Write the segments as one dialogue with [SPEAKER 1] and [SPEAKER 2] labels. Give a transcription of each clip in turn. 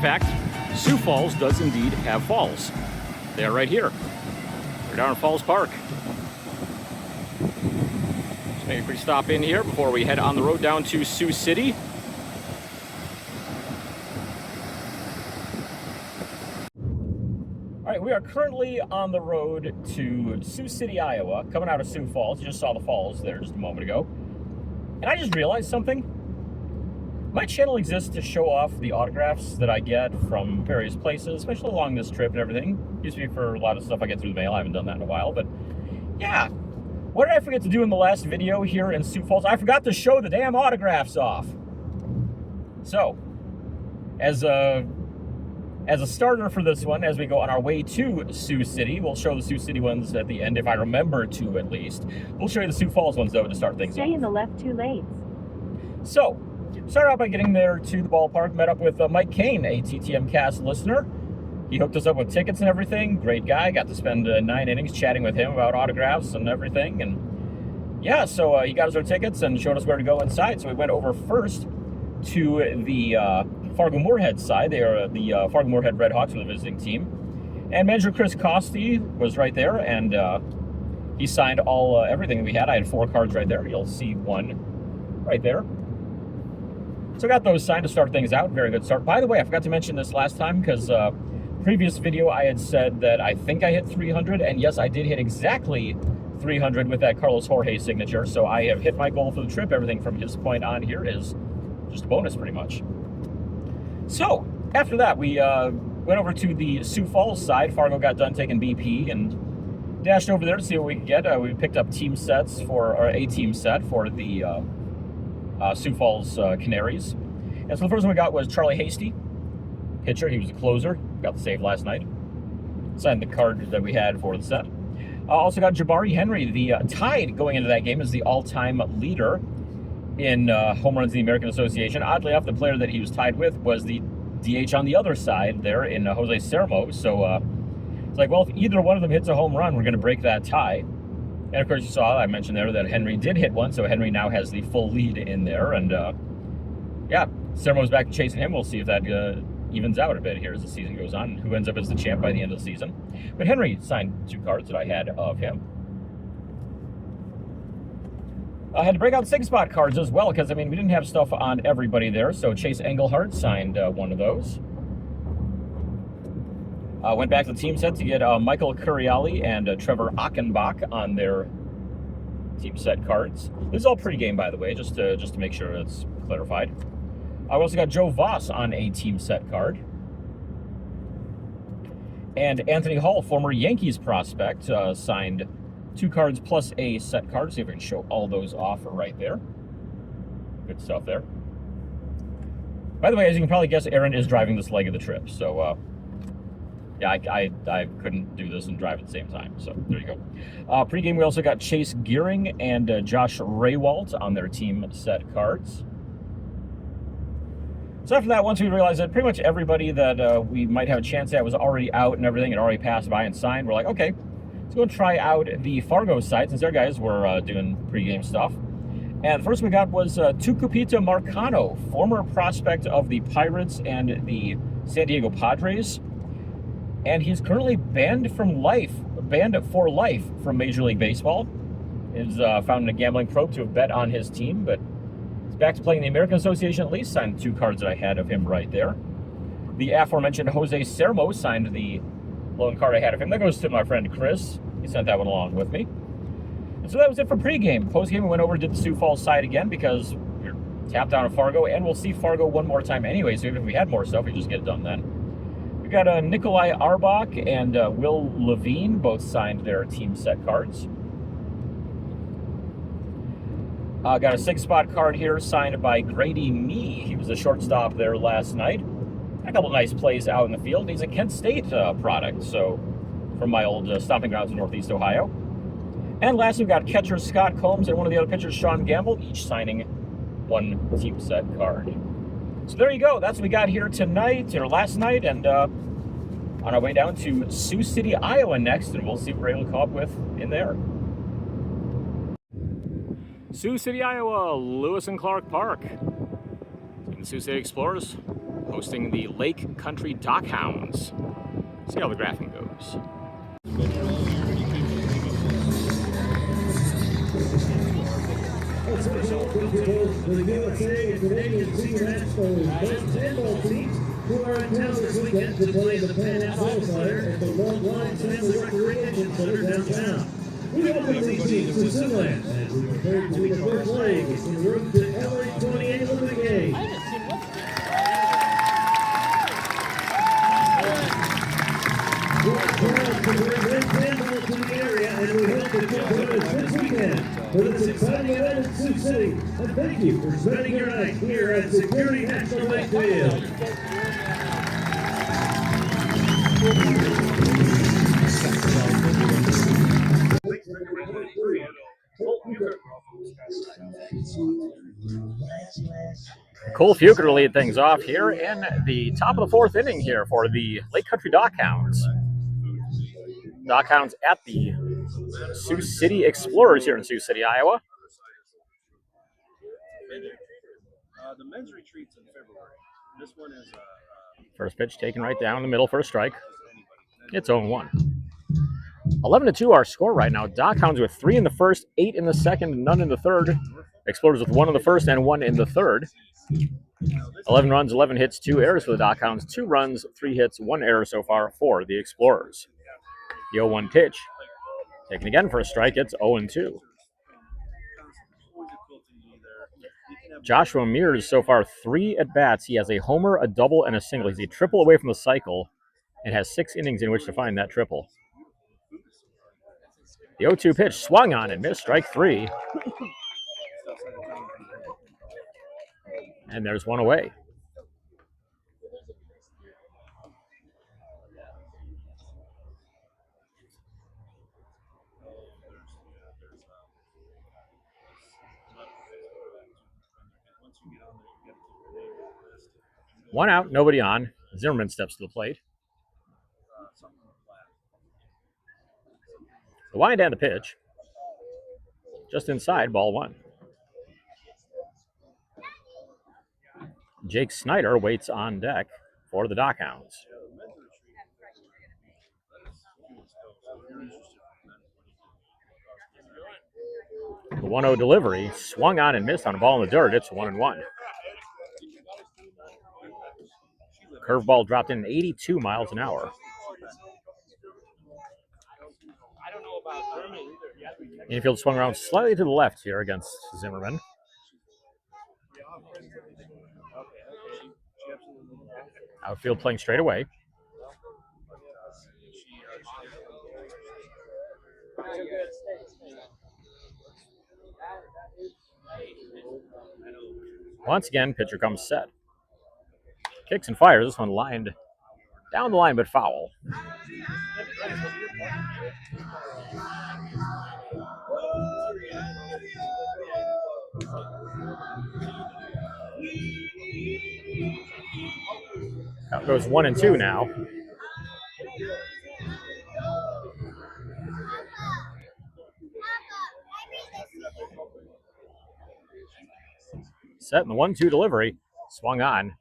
[SPEAKER 1] fact, Sioux Falls does indeed have falls. They are right here. We're down in Falls Park. Just make a quick stop in here before we head on the road down to Sioux City. All right, we are currently on the road to Sioux City, Iowa, coming out of Sioux Falls. You just saw the falls there just a moment ago. And I just realized something. My channel exists to show off the autographs that I get from various places, especially along this trip and everything. Used to be for a lot of stuff I get through the mail. I haven't done that in a while, but yeah. What did I forget to do in the last video here in Sioux Falls? I forgot to show the damn autographs off. So, as a starter for this one, as we go on our way to Sioux City, we'll show the Sioux City ones at the end, if I remember to at least. We'll show you the Sioux Falls ones, though, to start things off.
[SPEAKER 2] Stay in the left 2 lanes.
[SPEAKER 1] So, started out by getting there to the ballpark, met up with Mike Kane, a TTM Cast listener. He hooked us up with tickets and everything. Great guy. Got to spend 9 innings chatting with him about autographs and everything. And yeah, so he got us our tickets and showed us where to go inside. So we went over first to the Fargo-Moorhead side. They are the Fargo-Moorhead Redhawks for the visiting team. And manager Chris Costi was right there, and he signed everything we had. I had 4 cards right there. You'll see one right there. So I got those signed to start things out. Very good start. By the way, I forgot to mention this last time because previous video I had said that I think I hit 300, and yes, I did hit exactly 300 with that Carlos Jorge signature. So I have hit my goal for the trip. Everything from his point on here is just a bonus, pretty much. So after that, we went over to the Sioux Falls side. Fargo got done taking BP and dashed over there to see what we could get. We picked up team sets or a team set for the Sioux Falls Canaries. And so the first one we got was Charlie Hasty, pitcher. He was a closer. Got the save last night. Signed the card that we had for the set. Also got Jabari Henry, the tied going into that game as the all-time leader in home runs in the American Association. Oddly enough, the player that he was tied with was the DH on the other side there in Jose Sermo. So it's like, well, if either one of them hits a home run, we're going to break that tie. And of course, you saw, I mentioned there that Henry did hit one, so Henry now has the full lead in there. And yeah, Sermo's back to chasing him. We'll see if that evens out a bit here as the season goes on, who ends up as the champ by the end of the season. But Henry signed 2 cards that I had of him. I had to break out 6-spot cards as well, because, I mean, we didn't have stuff on everybody there. So Chase Engelhardt signed one of those. Went back to the team set to get Michael Curiali and Trevor Achenbach on their team set cards. This is all pregame, by the way, just to make sure it's clarified. We also got Joe Voss on a team set card. And Anthony Hall, former Yankees prospect, signed 2 cards plus a set card. See if we can show all those off right there. Good stuff there. By the way, as you can probably guess, Aaron is driving this leg of the trip. So, yeah, I couldn't do this and drive at the same time. So, there you go. Pre-game, we also got Chase Gearing and Josh Raywalt on their team set cards. So after that, once we realized that pretty much everybody that we might have a chance at was already out and everything and already passed by and signed, we're like, okay, let's go and try out the Fargo side since their guys were doing pregame stuff. And the first we got was Tucupita Marcano, former prospect of the Pirates and the San Diego Padres. And he's currently banned for life from Major League Baseball. He's found in a gambling probe to have bet on his team, but he's back to playing the American Association at least. Signed 2 cards that I had of him right there. The aforementioned Jose Sermo signed the lone card I had of him. That goes to my friend Chris. He sent that one along with me. And so that was it for pregame. Postgame, we went over and did the Sioux Falls side again because we're tapped down to Fargo, and we'll see Fargo one more time anyway, so even if we had more stuff, we just get it done then. We got Nikolai Arbach and Will Levine, both signed their team set cards. Got a 6-spot card here signed by Grady Mee. He was a shortstop there last night. A couple nice plays out in the field. He's a Kent State product, so from my old stomping grounds in Northeast Ohio. And lastly, we've got catcher Scott Combs and one of the other pitchers, Sean Gamble, each signing 1 team set card. So there you go. That's what we got here tonight, or last night, and on our way down to Sioux City, Iowa next, and we'll see what we're able to come up with in there. Sioux City, Iowa, Lewis and Clark Park. The Sioux City Explorers hosting the Lake Country Dockhounds. See how the graphing goes.
[SPEAKER 2] The USA and Canadian senior national handball teams who are in town this weekend to play the Pan Am qualifier at the Long Lines Family Recreation Center downtown. We welcome these teams to Siouxland as we prepare to be the first leg in the road to LA 28 Olympic Games. We're proud to bring red handball to the area, and we hope that you'll join us this weekend for this exciting event in Sioux City. And thank you for spending your night here at Security National Bank Field.
[SPEAKER 1] Cole Fuker to lead things off here in the top of the fourth inning here for the Lake Country Dockhounds. Dockhounds at the Sioux City Explorers here in Sioux City, Iowa.
[SPEAKER 3] The men's retreat's in February. This one is
[SPEAKER 1] First pitch taken right down the middle for a strike. It's 0-1. 11-2 our score right now. Dockhounds with 3 in the first, 8 in the second, none in the third. Explorers with 1 in the first and 1 in the third. 11 runs, 11 hits, 2 errors for the Dockhounds. 2 runs, 3 hits, 1 error so far for the Explorers. The 0-1 pitch taken again for a strike. It's 0-2. Joshua Mears so far 3 at-bats. He has a homer, a double, and a single. He's a triple away from the cycle and has 6 innings in which to find that triple. The 0-2 pitch swung on and missed, strike 3. And there's one away. One out, nobody on. Zimmerman steps to the plate. The wind and the pitch. Just inside, ball 1. Jake Snyder waits on deck for the Dockhounds. The 1-0 delivery swung on and missed on a ball in the dirt. It's 1-1. Curveball dropped in 82 miles an hour. Infield swung around slightly to the left here against Zimmerman. Outfield playing straight away. Once again, pitcher comes set. Kicks and fires. This one lined down the line, but foul. Out goes 1-2 now. Set in the 1-2 delivery. Swung on.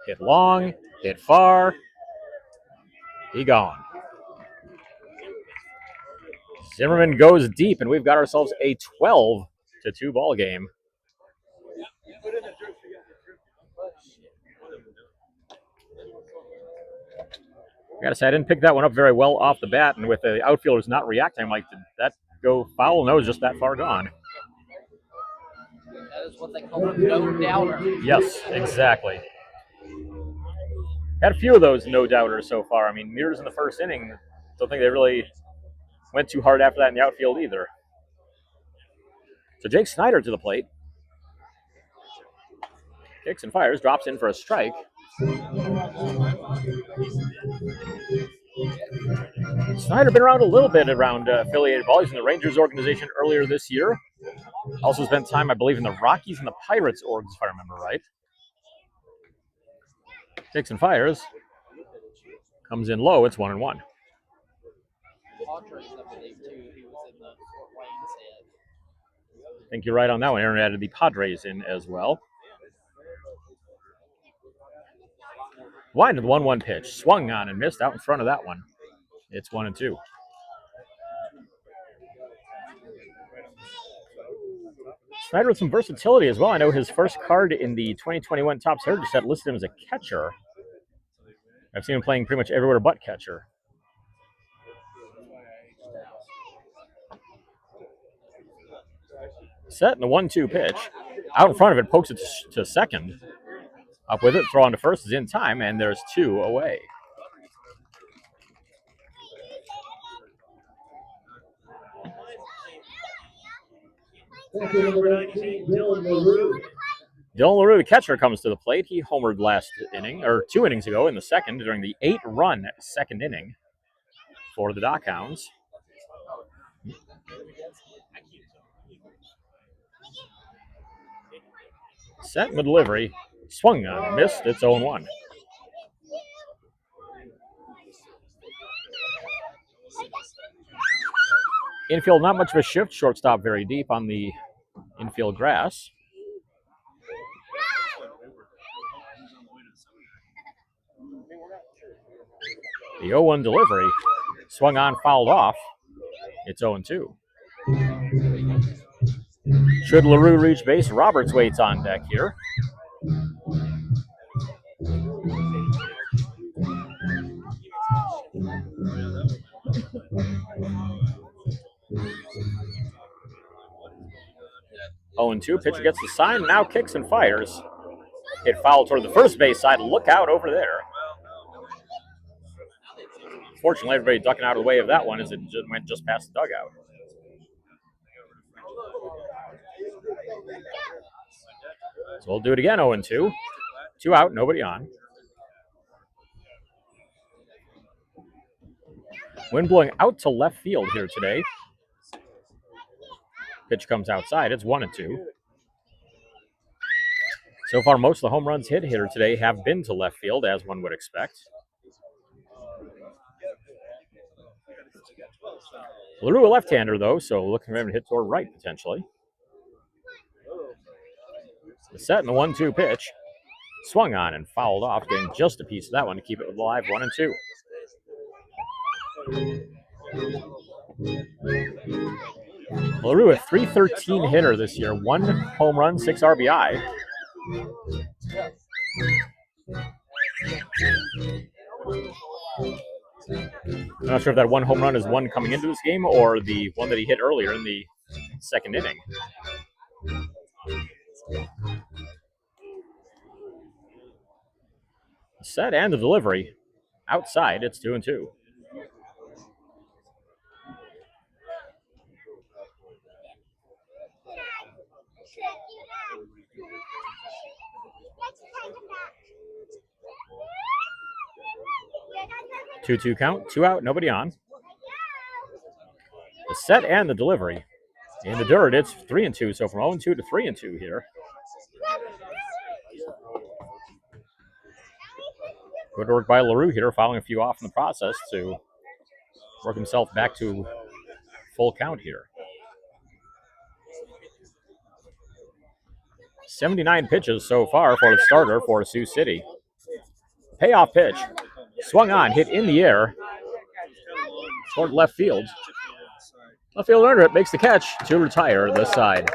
[SPEAKER 1] Hit long, hit far. He gone. Zimmerman goes deep, and we've got ourselves a 12-2 ball game. I gotta say, I didn't pick that one up very well off the bat, and with the outfielders not reacting, I'm like, did that go foul? No, it's just that far gone.
[SPEAKER 4] That is what they call a no-doubter.
[SPEAKER 1] Yes, exactly. Had a few of those no-doubters so far. I mean, Mears in the first inning, don't think they really went too hard after that in the outfield either. So Jake Snyder to the plate. Kicks and fires, drops in for a strike. Snyder been around a little bit around affiliated ball. He's in the Rangers organization earlier this year. Also spent time, I believe, in the Rockies and the Pirates orgs, if I remember right. Kicks and fires. Comes in low. It's 1-1. I think you're right on that one. Aaron added the Padres in as well. Wide to the 1-1 pitch. Swung on and missed out in front of that one. It's 1-2. Snyder with some versatility as well. I know his first card in the 2021 Topps Heritage set listed him as a catcher. I've seen him playing pretty much everywhere but catcher. Set and the 1-2 pitch. Out in front of it, pokes it to second. Up with it, throw on to first is in time, and there's 2 away. Dylan LaRue, the catcher, comes to the plate. He homered last inning, or 2 innings ago in the second, during the 8-run second inning for the Dockhounds. Set in the delivery. Swung on, missed. It's 0-1. Infield, not much of a shift. Shortstop very deep on the infield grass. The 0-1 delivery. Swung on, fouled off. It's 0-2. Should LaRue reach base, Roberts waits on deck here. Oh, 2. Pitcher gets the sign, now kicks and fires. Hit foul toward the first base side. Look out over there. Fortunately, everybody ducking out of the way of that one as it went just past the dugout. So we'll do it again, 0-2. 2 out, nobody on. Wind blowing out to left field here today. Pitch comes outside. It's 1-2. So far, most of the home runs hit here today have been to left field, as one would expect. LaRue a left-hander, though, so looking for him to hit toward right, potentially. The set and the 1-2 pitch. Swung on and fouled off, getting just a piece of that one to keep it alive, 1-2. LaRue, a .313 hitter this year, 1 home run, 6 RBI. I'm not sure if that 1 home run is one coming into this game or the one that he hit earlier in the second inning. Set and the delivery. Outside, it's 2-2. Two count, 2 out, nobody on. The set and the delivery. In the dirt, it's 3-2. So from 0-2 to 3-2 here. Good work by LaRue here, fouling a few off in the process to work himself back to full count here. 79 pitches so far for the starter for Sioux City. Payoff pitch. Swung on, hit in the air. Toward left field. Left field under it, makes the catch to retire the side.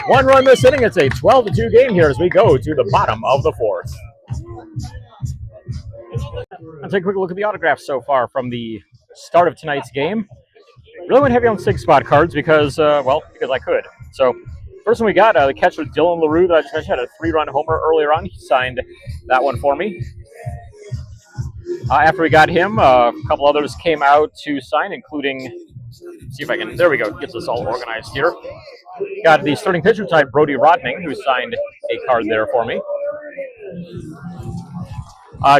[SPEAKER 1] 1 run this inning. It's a 12-2 game here as we go to the bottom of the 4th. I'll take a quick look at the autographs so far from the start of tonight's game. Really went heavy on 6-spot cards because I could. So first one we got, the catcher Dylan LaRue that I just mentioned had a 3-run homer earlier on. He signed that one for me. After we got him, a couple others came out to sign, including, see if I can, there we go, get this all organized here. Got the starting pitcher type, Brody Rodning, who signed a card there for me.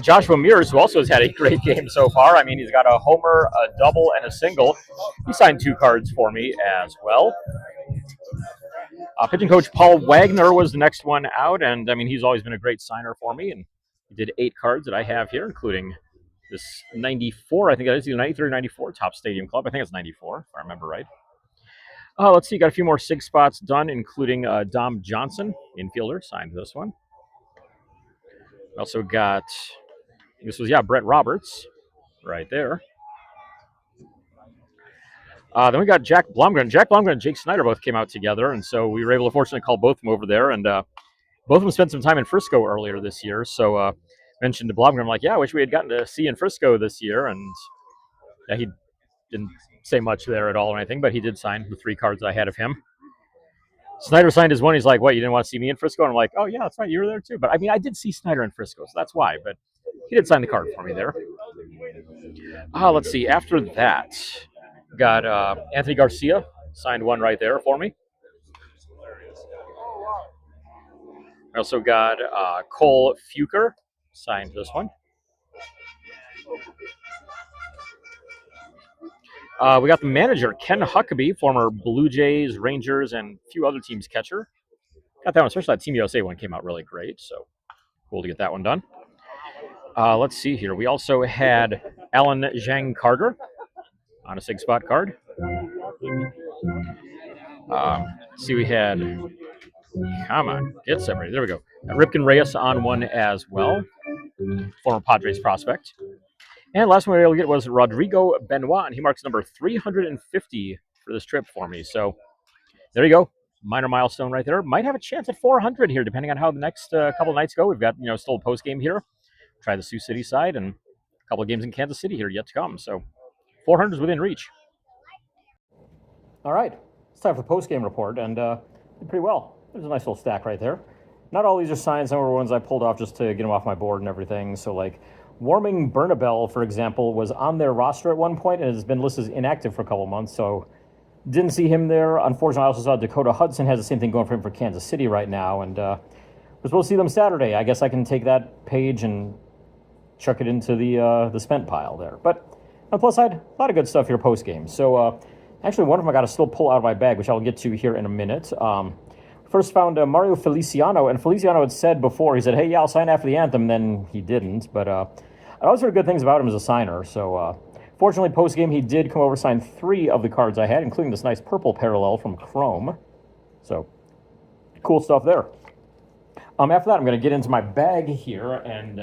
[SPEAKER 1] Joshua Mears, who also has had a great game so far. I mean, he's got a homer, a double, and a single. He signed 2 cards for me as well. Pitching coach Paul Wagner was the next one out, and I mean, he's always been a great signer for me, and he did 8 cards that I have here, including this 94, I think that is either 93 or 94 Topps Stadium Club. I think it's 94, if I remember right. Let's see, got a few more 6 spots done, including Dom Johnson, infielder, signed this one. Also got This was, Brett Roberts right there. Then we got Jack Blumgren. Jack Blumgren and Jake Snyder both came out together, and so we were able to fortunately call both of them over there. And both of them spent some time in Frisco earlier this year. So mentioned to Blumgren, I'm like, I wish we had gotten to see in Frisco this year. And he didn't say much there at all or anything, but he did sign the 3 cards I had of him. Snyder signed his one. He's like, what, you didn't want to see me in Frisco? And I'm like, oh, yeah, that's right. You were there too. But I mean, I did see Snyder in Frisco, so that's why. But he did sign the card for me there. Let's see. After that, got Anthony Garcia, signed one right there for me. I also got Cole Fuker, signed this one. We got the manager, Ken Huckabee, former Blue Jays, Rangers, and a few other teams' catcher. Got that one, especially that Team USA one came out really great, so cool to get that one done. Let's see here. We also had Alan Zhang Carter on a 6-spot card. See, we had, come on, get separated. There we go. Ripken Reyes on one as well, former Padres prospect. And last one we were able to get was Rodrigo Benoit, and he marks number 350 for this trip for me. So there you go. Minor milestone right there. Might have a chance at 400 here, depending on how the next couple of nights go. We've got, still a post game here. Try the Sioux City side, and a couple of games in Kansas City here yet to come. So 400 is within reach. All right. It's time for the post game report, and did pretty well. There's a nice little stack right there. Not all these are signed. Some were ones I pulled off just to get them off my board and everything. So, like, Warming Bernabel, for example, was on their roster at one point and has been listed as inactive for a couple of months, so didn't see him there. Unfortunately, I also saw Dakota Hudson has the same thing going for him for Kansas City right now, and we're supposed to see them Saturday. I guess I can take that page and chuck it into the spent pile there. But on the plus side, a lot of good stuff here post-game. So, actually, one of them I got to still pull out of my bag, which I'll get to here in a minute. First found Mario Feliciano, and Feliciano had said before, he said, hey, I'll sign after the anthem, then he didn't, but I always heard good things about him as a signer, so fortunately, post-game, he did come over, sign 3 of the cards I had, including this nice purple parallel from Chrome, so cool stuff there. After that, I'm going to get into my bag here and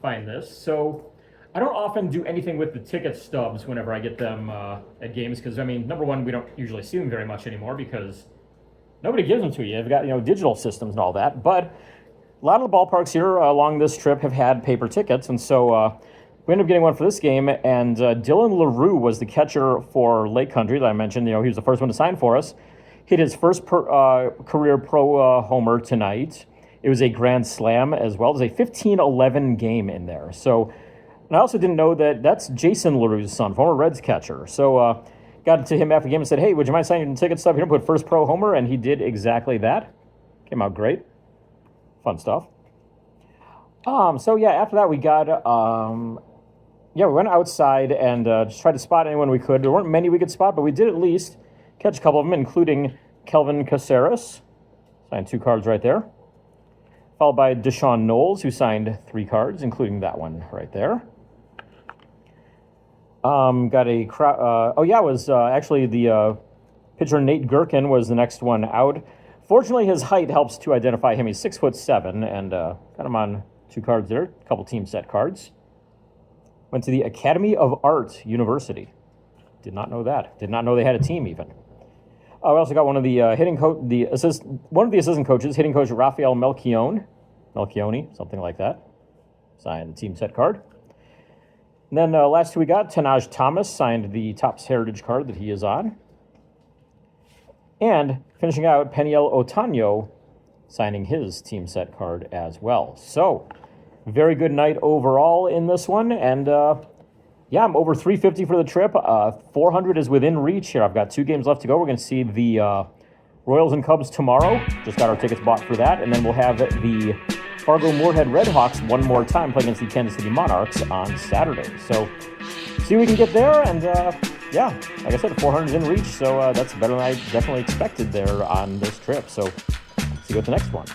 [SPEAKER 1] find this. So I don't often do anything with the ticket stubs whenever I get them at games, because, I mean, number one, we don't usually see them very much anymore, because nobody gives them to you. You've got, digital systems and all that. But a lot of the ballparks here along this trip have had paper tickets. And so we ended up getting one for this game. And Dylan LaRue was the catcher for Lake Country that I mentioned. He was the first one to sign for us. Hit his first career pro homer tonight. It was a grand slam as well. There's a 15-11 game in there. So, and I also didn't know that that's Jason LaRue's son, former Reds catcher. So, got to him after the game and said, hey, would you mind signing your ticket stub here? Put first pro homer, and he did exactly that. Came out great. Fun stuff. So, after that we got, we went outside and just tried to spot anyone we could. There weren't many we could spot, but we did at least catch a couple of them, including Kelvin Caceres. Signed 2 cards right there. Followed by Deshaun Knowles, who signed 3 cards, including that one right there. Got a crowd. It was actually the pitcher Nate Gherkin was the next one out. Fortunately, his height helps to identify him. He's 6'7", and got him on 2 cards there. A couple team set cards. Went to the Academy of Art University. Did not know that. Did not know they had a team even. We also got one of the one of the assistant coaches, hitting coach Rafael Melchione, something like that. Signed the team set card. And then last 2 we got, Tanaj Thomas signed the Topps Heritage card that he is on. And finishing out, Peniel Otano signing his team set card as well. So, very good night overall in this one. And I'm over 350 for the trip. 400 is within reach here. I've got 2 games left to go. We're going to see the Royals and Cubs tomorrow. Just got our tickets bought for that. And then we'll have the Fargo-Moorhead Redhawks one more time play against the Kansas City Monarchs on Saturday. So, see if we can get there, and like I said, 400 is in reach, so that's better than I definitely expected there on this trip. So, see you at the next one.